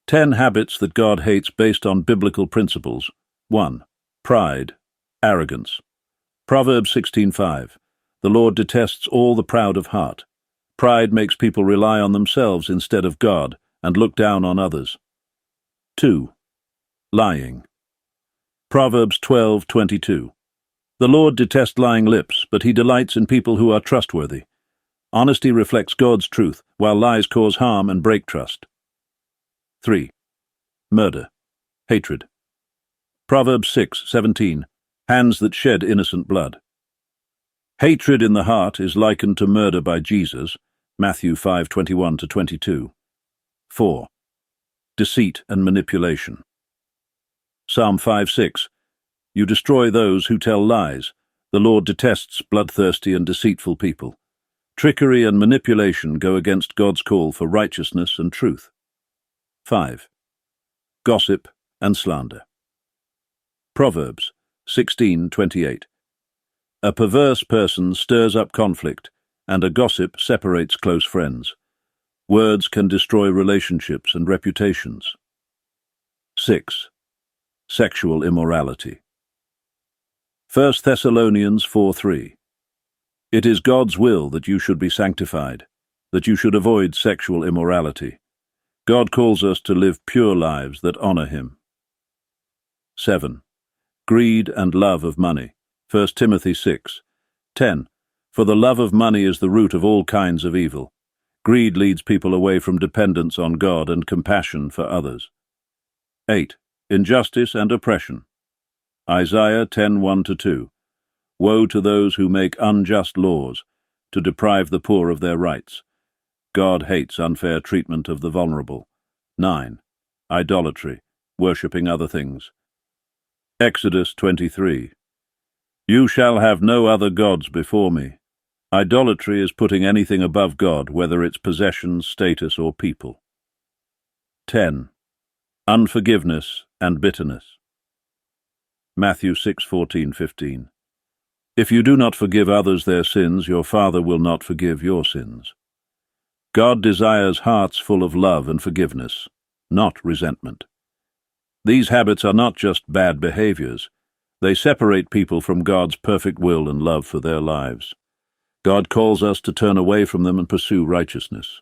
10 habits that God hates based on biblical principles. 1. Pride, arrogance. Proverbs 16:5. The Lord detests all the proud of heart. Pride makes people rely on themselves instead of God and look down on others. 2. Lying. Proverbs 12:22. The Lord detests lying lips, but he delights in people who are trustworthy. Honesty reflects God's truth, while lies cause harm and break trust. 3. Murder, hatred. Proverbs 6:17. Hands that shed innocent blood. Hatred in the heart is likened to murder by Jesus, Matthew 5:21-22. 4. Deceit and manipulation. Psalm 5:6. You destroy those who tell lies. The Lord detests bloodthirsty and deceitful people. Trickery and manipulation go against God's call for righteousness and truth. 5. Gossip and slander. Proverbs 16:28. A perverse person stirs up conflict, and a gossip separates close friends. Words can destroy relationships and reputations. 6. Sexual immorality. 1 Thessalonians 4:3. It is God's will that you should be sanctified, that you should avoid sexual immorality. God calls us to live pure lives that honor Him. 7. Greed and love of money. 1 Timothy 6:10. For the love of money is the root of all kinds of evil. Greed leads people away from dependence on God and compassion for others. 8. Injustice and oppression. Isaiah 10:1-2. Woe to those who make unjust laws, to deprive the poor of their rights. God hates unfair treatment of the vulnerable. 9. Idolatry, worshipping other things. Exodus 23. You shall have no other gods before me. Idolatry is putting anything above God, whether it's possessions, status, or people. 10. Unforgiveness and bitterness. Matthew 6:14-15. If you do not forgive others their sins, your Father will not forgive your sins. God desires hearts full of love and forgiveness, not resentment. These habits are not just bad behaviors. They separate people from God's perfect will and love for their lives. God calls us to turn away from them and pursue righteousness.